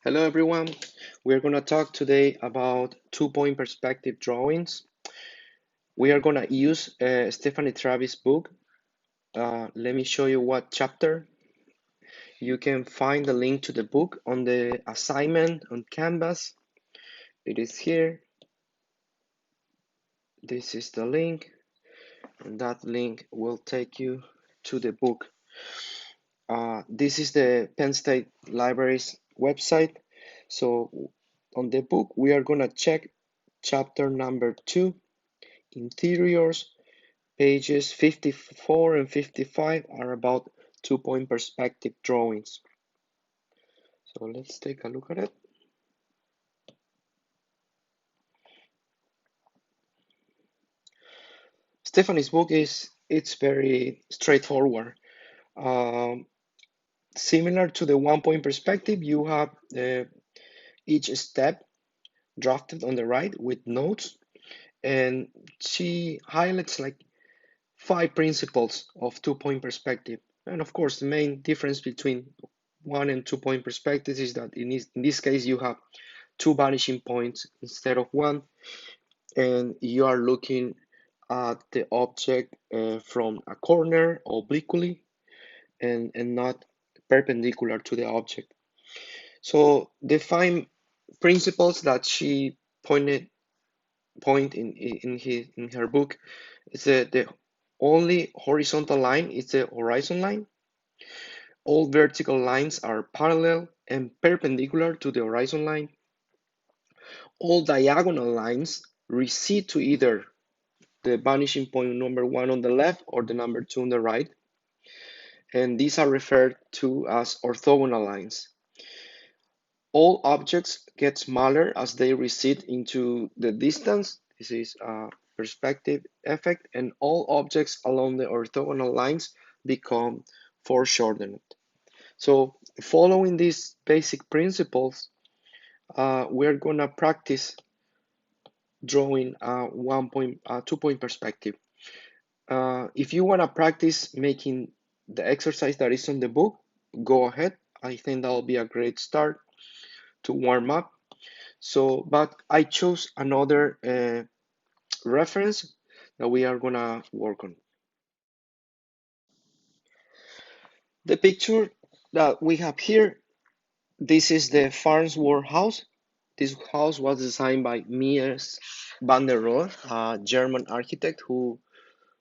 Hello everyone. We're going to talk today about two-point perspective drawings. We are going to use Stephanie Travis' book. Let me show you what chapter. You can find the link to the book on the assignment on Canvas. It is here. This is the link, and that link will take you to the book. This is the Penn State Library's website. So on the book, we are going to check chapter number 2, Interiors. Pages 54 and 55 are about two-point perspective drawings. So let's take a look at it. Stephanie's book it's very straightforward. Um, Similar to the one-point perspective, you have each step drafted on the right with notes, and she highlights like 5 principles of two-point perspective. And of course, the main difference between one and two-point perspectives is that in this case you have two vanishing points instead of one, and you are looking at the object from a corner obliquely and not perpendicular to the object. So the 5 principles that she point in her book is the only horizontal line is the horizon line. All vertical lines are parallel and perpendicular to the horizon line. All diagonal lines recede to either the vanishing point number 1 on the left or the number 2 on the right. And these are referred to as orthogonal lines. All objects get smaller as they recede into the distance. This is a perspective effect, and all objects along the orthogonal lines become foreshortened. So following these basic principles, we're gonna practice drawing a 2-point perspective. If you want to practice making the exercise that is on the book, go ahead. I think that will be a great start to warm up. So, but I chose another reference that we are gonna work on. The picture that we have here, this is the Farnsworth house. This house was designed by Mies van der Rohe, a German architect who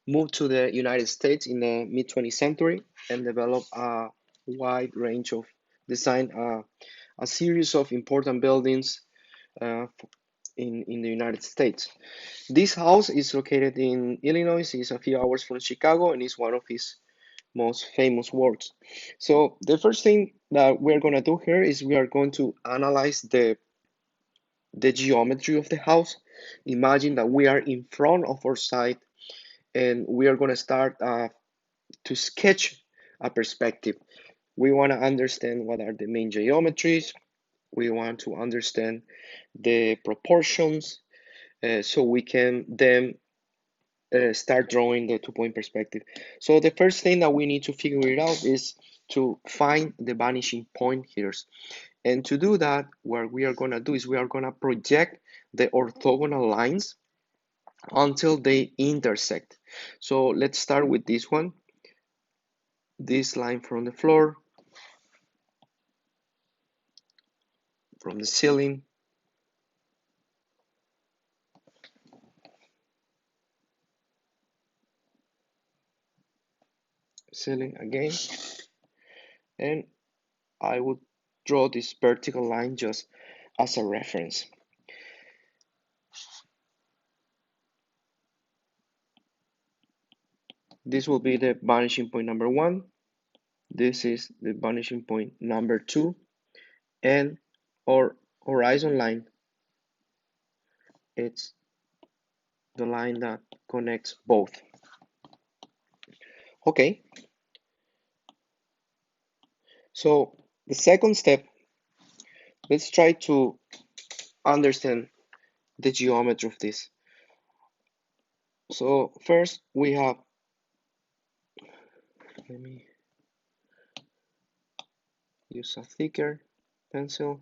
moved to the United States in the mid 20th century and developed a wide range of design, a series of important buildings uh, in the United States. This house is located in Illinois, it's a few hours from Chicago, and is one of his most famous works. So the first thing that we're going to do here is we are going to analyze the geometry of the house. Imagine that we are in front of our site and we are going to start to sketch a perspective. We want to understand what are the main geometries. We want to understand the proportions so we can then start drawing the two-point perspective. So the first thing that we need to figure it out is to find the vanishing point here. And to do that, what we are going to do is we are going to project the orthogonal lines until they intersect. So let's start with this one. This line from the floor, from the ceiling, ceiling again, and I would draw this vertical line just as a reference. This will be the vanishing point number 1. This is the vanishing point number 2, and our horizon line, it's the line that connects both. Okay, so the second step, let's try to understand the geometry of this. So first we have, let me use a thicker pencil.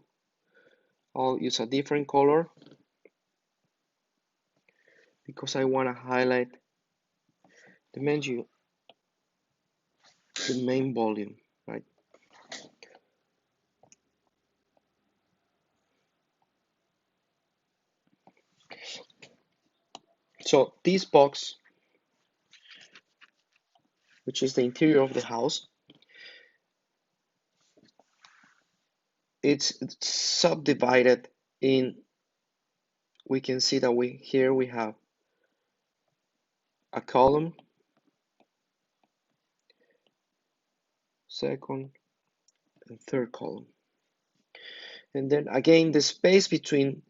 I'll use a different color because I want to highlight the menu, the main volume, right? So this box, which is the interior of the house, it's subdivided in, we can see that we have a column, second and third column. And then again, the space between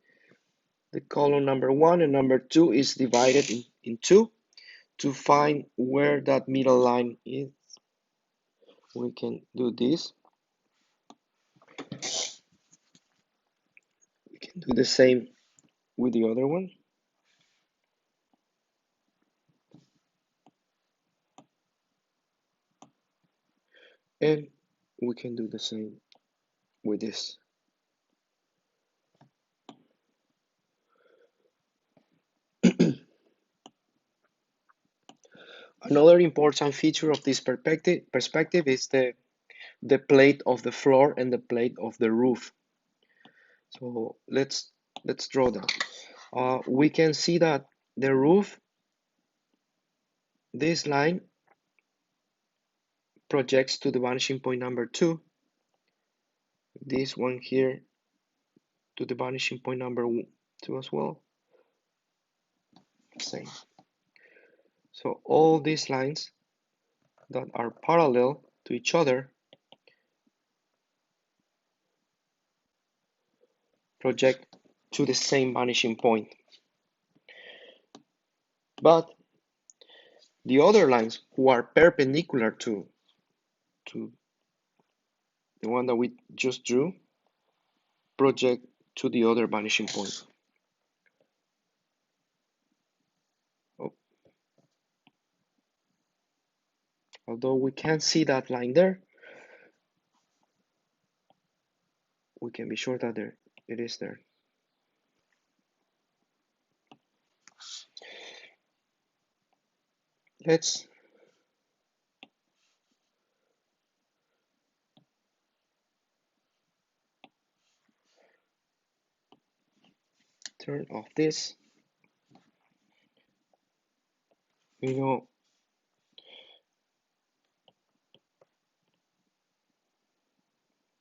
the column number 1 and number 2 is divided in two. To find where that middle line is, we can do this. We can do the same with the other one. And we can do the same with this. Another important feature of this perspective is the plate of the floor and the plate of the roof. So let's draw that. We can see that the roof, this line projects to the vanishing point number 2. This one here to the vanishing point number 2 as well. Same. So all these lines that are parallel to each other project to the same vanishing point. But the other lines who are perpendicular to the one that we just drew project to the other vanishing point. Oh. Although we can't see that line there, we can be sure that it is there. Let's turn off this. You know,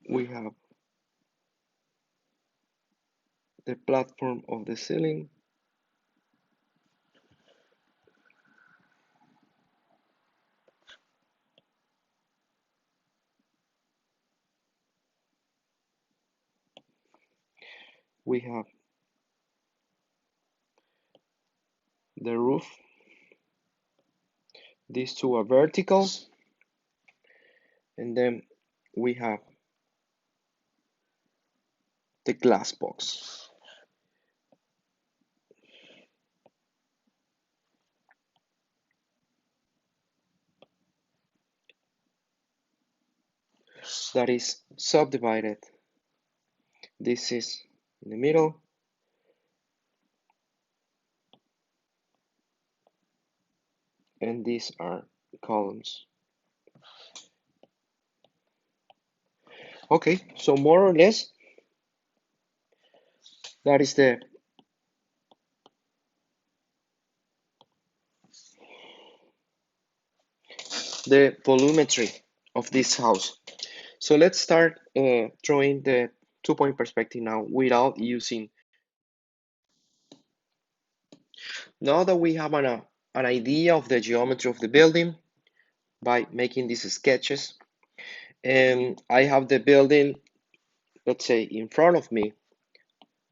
we have the platform of the ceiling. We have the roof. These two are vertical. And then we have the glass box. That is subdivided. This is in the middle. And these are columns. Okay, so more or less, that is the volumetry of this house. So let's start drawing the 2-point perspective now without using. Now that we have an idea of the geometry of the building by making these sketches, and I have the building, let's say, in front of me,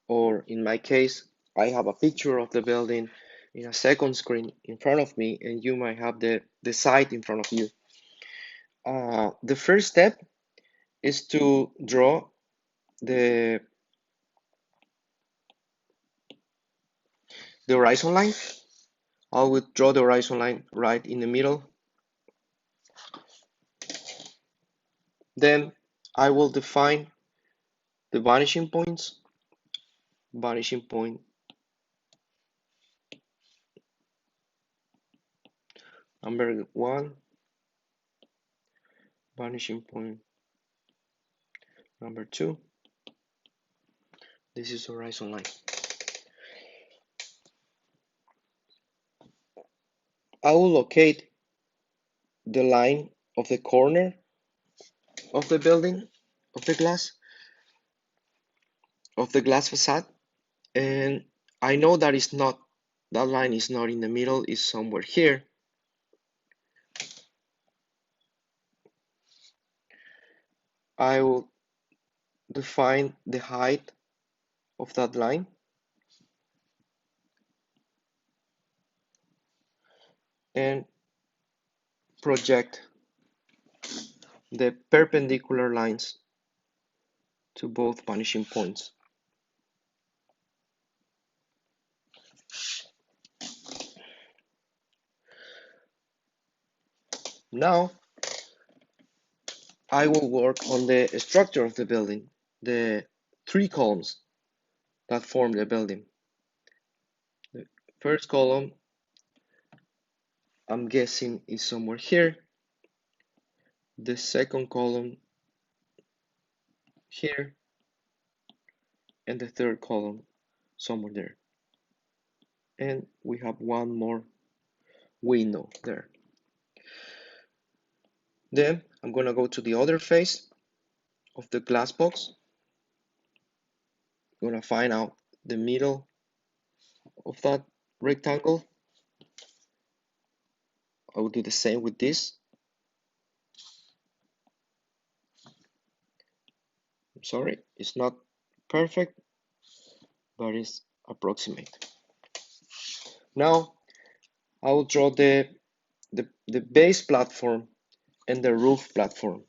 or in my case, I have a picture of the building in a second screen in front of me, and you might have the site in front of you. The first step is to draw the horizon line. I will draw the horizon line right in the middle. Then I will define the vanishing points vanishing point number 1, vanishing point number 2. This is horizon line. I will locate the line of the corner of the building, of the glass facade, and I know that it's not, that line is not in the middle, it's somewhere here. I will define the height of that line and project the perpendicular lines to both vanishing points. Now I will work on the structure of the building, the 3 columns that form the building. The first column, I'm guessing, is somewhere here. The second column here, and the third column somewhere there. And we have one more window there. Then I'm gonna go to the other face of the glass box. I'm gonna find out the middle of that rectangle. I will do the same with this. I'm sorry, it's not perfect, but it's approximate. Now I will draw the base platform and the roof platform.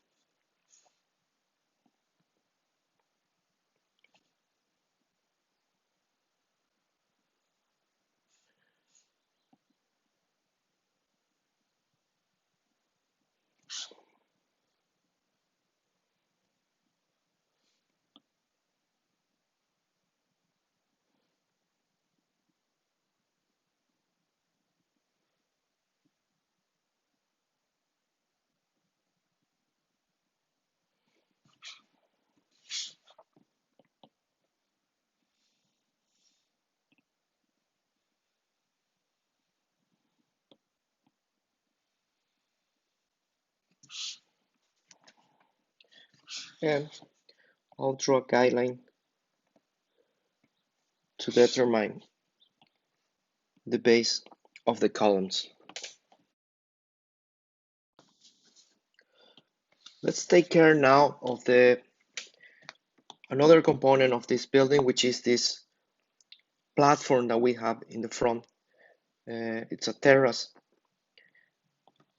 And I'll draw a guideline to determine the base of the columns. Let's take care now of another component of this building, which is this platform that we have in the front. It's a terrace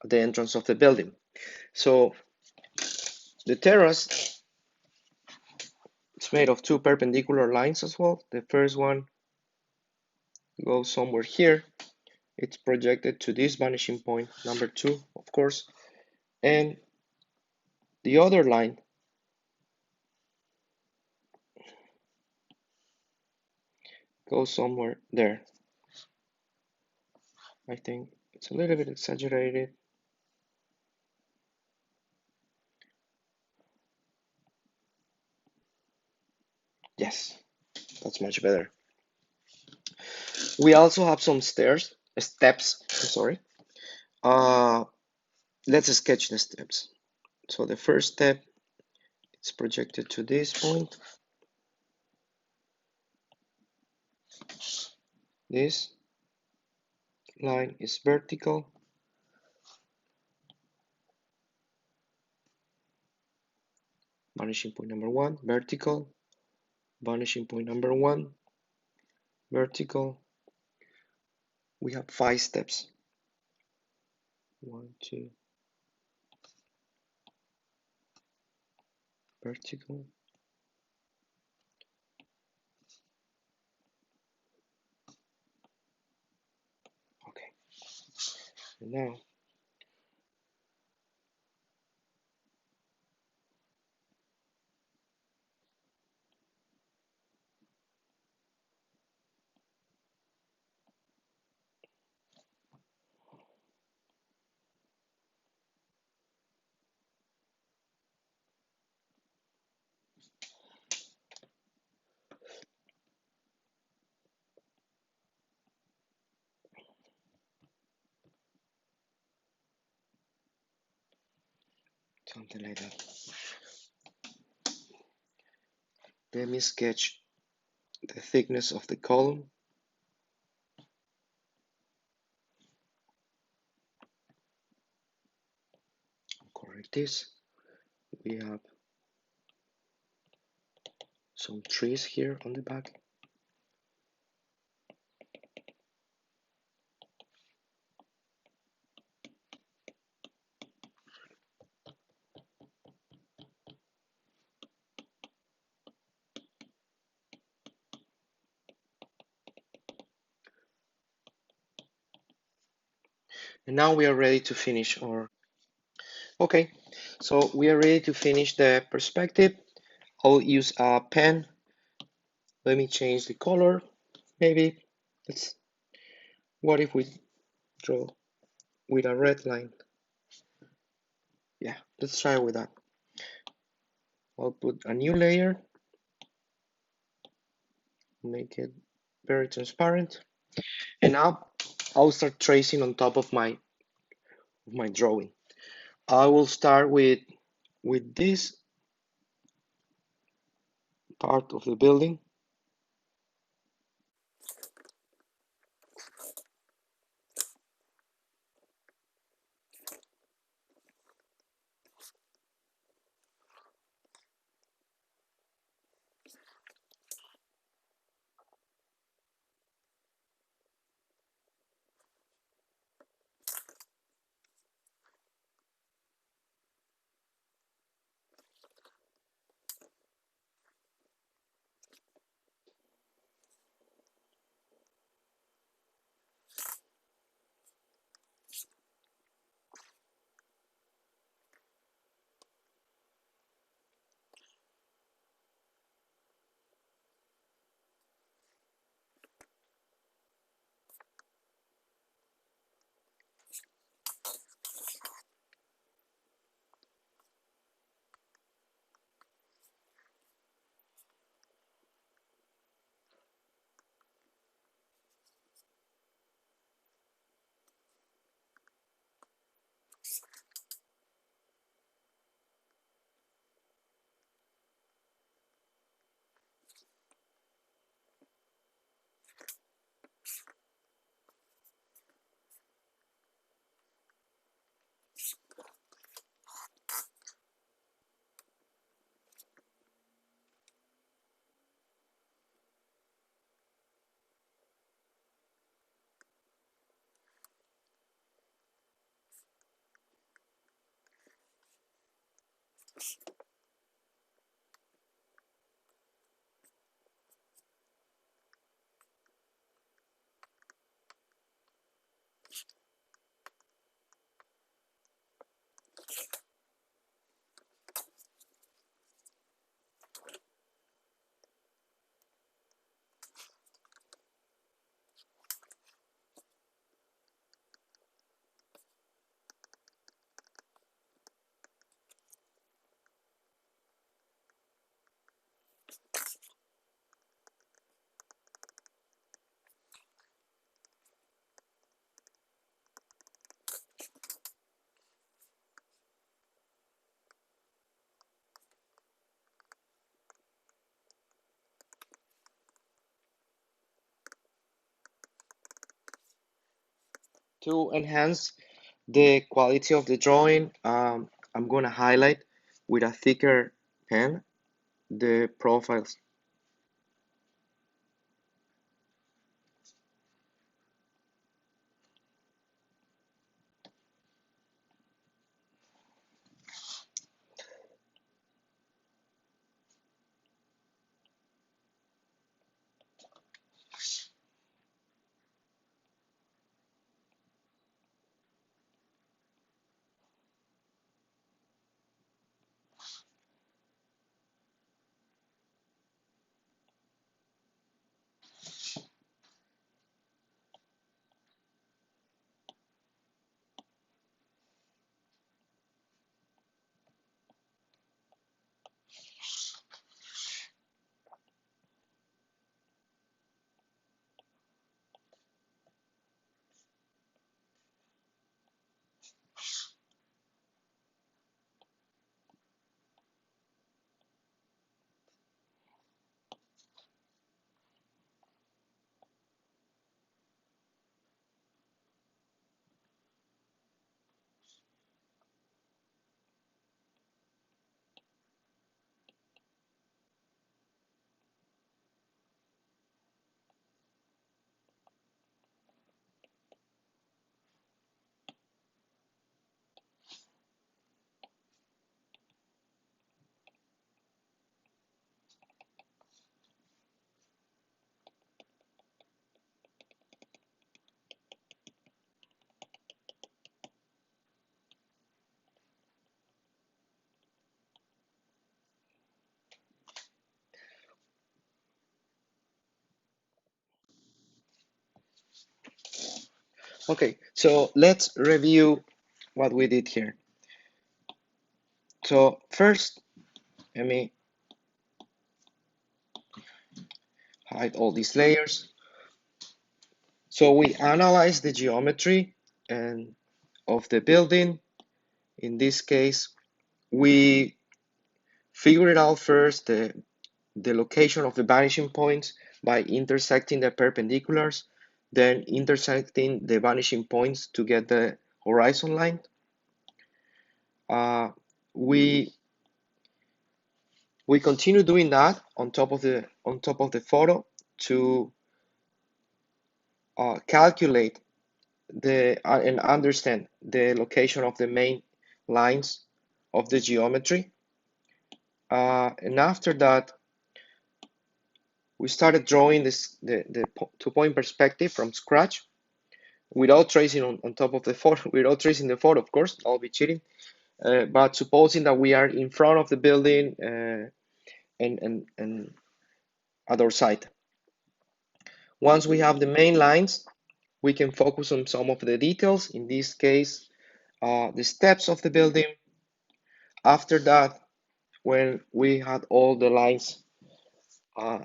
at the entrance of the building. So the terrace, it's made of 2 perpendicular lines as well. The first one goes somewhere here. It's projected to this vanishing point, number 2, of course. And the other line goes somewhere there. I think it's a little bit exaggerated. Yes, that's much better. We also have some steps, sorry. Let's sketch the steps. So the first step is projected to this point. This line is vertical. Vanishing point number 1, vertical. Vanishing point number 1, vertical. We have 5 steps. 1, 2, vertical. Okay. And now something like that. Let me sketch the thickness of the column. Correct this. We have some trees here on the back. And now we are ready to finish our, okay, so we are ready to finish the perspective. I'll use a pen. Let me change the color. Maybe let's, what if we draw with a red line? Yeah, let's try with that. I'll put a new layer, make it very transparent. And now I'll start tracing on top of my drawing. I will start with this part of the building. To enhance the quality of the drawing, I'm gonna highlight with a thicker pen the profiles. Okay, so let's review what we did here. So first, let me hide all these layers. So we analyze the geometry and of the building. In this case, we figured out first the location of the vanishing points by intersecting the perpendiculars, then intersecting the vanishing points to get the horizon line. Uh, we we continue doing that on top of the photo to calculate the and understand the location of the main lines of the geometry. And after that, we started drawing the 2-point perspective from scratch without tracing on top of the photo, without tracing the photo, of course, I'll be cheating. But supposing that we are in front of the building and at our side. Once we have the main lines, we can focus on some of the details. In this case, the steps of the building. After that, when we had all the lines uh,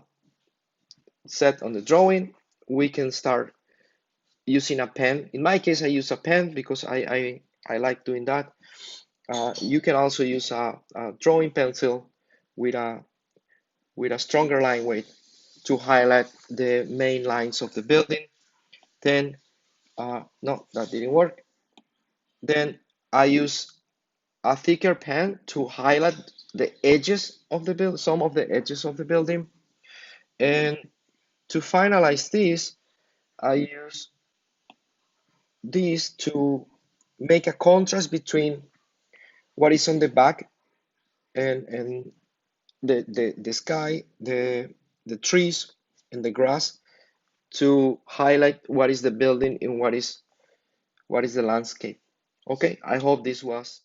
set on the drawing, we can start using a pen. In my case, I use a pen because I like doing that. You can also use a drawing pencil with a stronger line weight to highlight the main lines of the building. Then, no, that didn't work. Then I use a thicker pen to highlight the edges of the build, some of the edges of the building. And to finalize this, I use this to make a contrast between what is on the back and the sky, the trees and the grass to highlight what is the building and what is the landscape. Okay, I hope this was